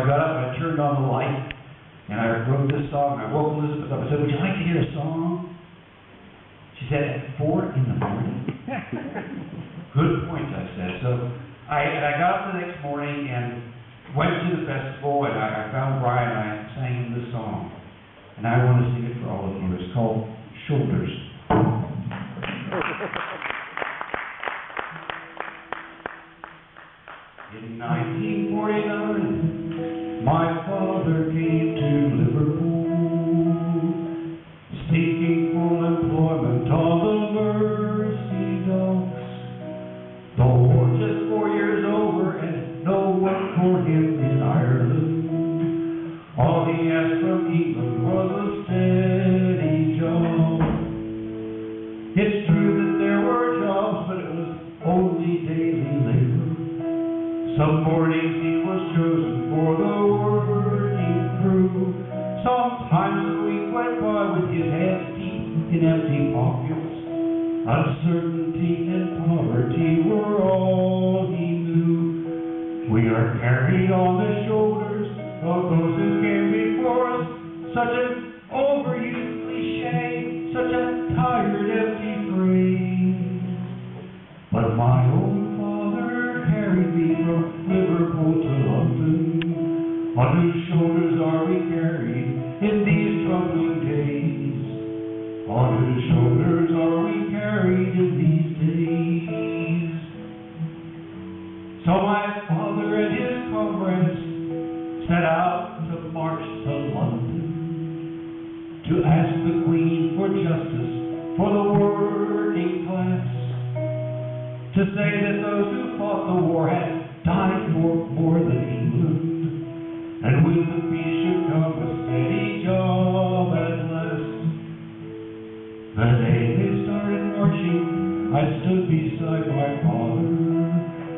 I got up and I turned on the light, and I wrote this song. I woke Elizabeth up. I said, would you like to hear a song? She said, at 4 in the morning? Good point, I said. So I got up the next morning and went to the festival, and I found Brian, and I sang him this song. And I want to sing it for all of you. It's called Shoulders. In 1949, my father came to Liverpool, seeking full employment on the Mersey docks. The war just 4 years over, and no work for him in Ireland. All he asked from England was a steady job. It's true that there were jobs, but it was only daily labor. Some mornings he was chosen for the working crew. Sometimes a week went by with his hands deep in empty pockets. Uncertainty and poverty were all he knew. We are carried on the shoulders of those who came before us. Such an overused cliche, such a tired, empty phrase. But my own father carried me from Liverpool to London. On whose shoulders are we carried in these troubling days? On whose shoulders are we carried in these days? So my father and his comrades set out to march to London, to ask the Queen for justice for the working class, to say that those who fought the war had died for more than England, and with the peace should come a steady job at last. The day they started marching, I stood beside my father.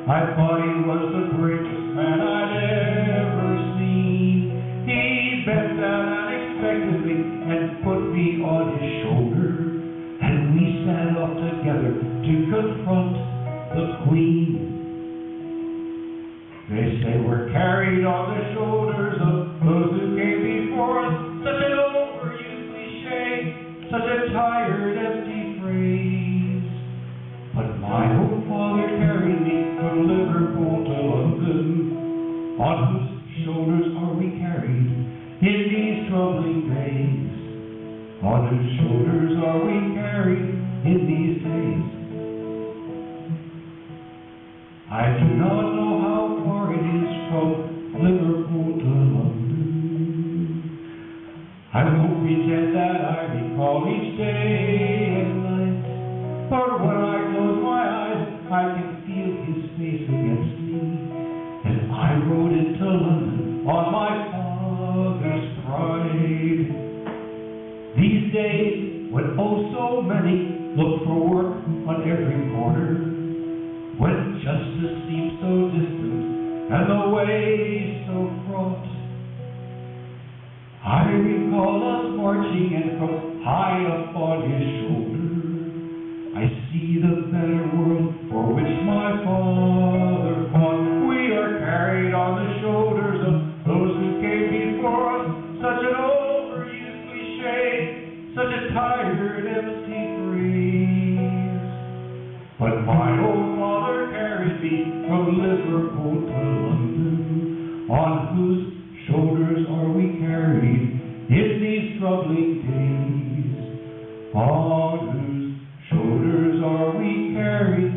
I thought he was the greatest man I'd ever seen. He bent down unexpectedly and put me on his shoulder, and we set off together to confront the Queen. They say we're carried on the shoulders of those who came before us. Such an overused cliche, such a tired, empty phrase. But my own father carried me from Liverpool to London. On whose shoulders are we carried in these troubling days? On whose shoulders are we carried in these days? I do not know how far it is from Liverpool to London. I won't pretend that I recall each day and night, but when I close my eyes, I can feel his face against me, and I rode into London on my father's pride. These days, when oh so many look for work on every corner, when justice seems so distant and the way so fraught, I recall us marching, and from high up on his shoulder, I see the better world for which my father fought. We are carried on the shoulders of those who came before us. Such an overused cliche, such a tired, empty phrase. But my old father carried me from Liverpool to London. On whose shoulders are we carried in these troubling days? On whose shoulders are we carried